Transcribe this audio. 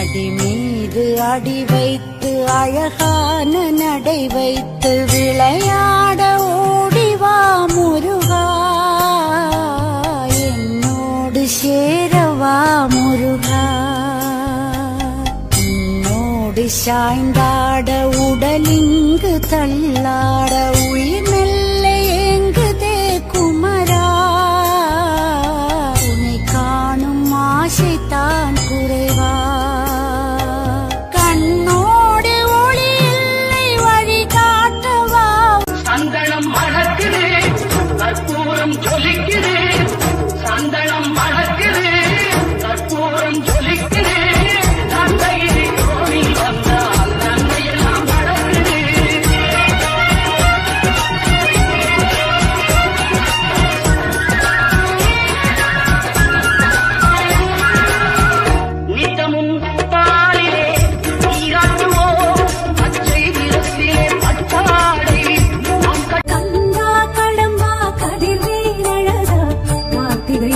அடி மீது அடி வைத்து அழகான நடை வைத்து விளையாட ஓடிவா முருகா, என்னோடு சேரவா முருகா. உன்னோடு சாய்ந்தாட உடலிங்கு தள்ளாட உயிர் மெல்ல ஏங்குதே குமரா, உன்னை காணும் ஆசைத்தான் குறைவா. கண்ணோடு ஒளி இல்லை வழி காட்டவா. சந்தனம் மணக்குது கற்பூரம் ஜொலிக்குது, சந்தனம் மணக்குது கற்பூரம் ஜொலிக்குது. நந்தையிலே கோவில் வந்தால் நன்மையெல்லாம் நடக்குது. நித்தமும் பாலிலே நீராட்டுவோம், பச்சை நிறத்திலே பட்டாடை நாம் கந்தா கடம்பா கதிர் வீரழகா கார்த்திகை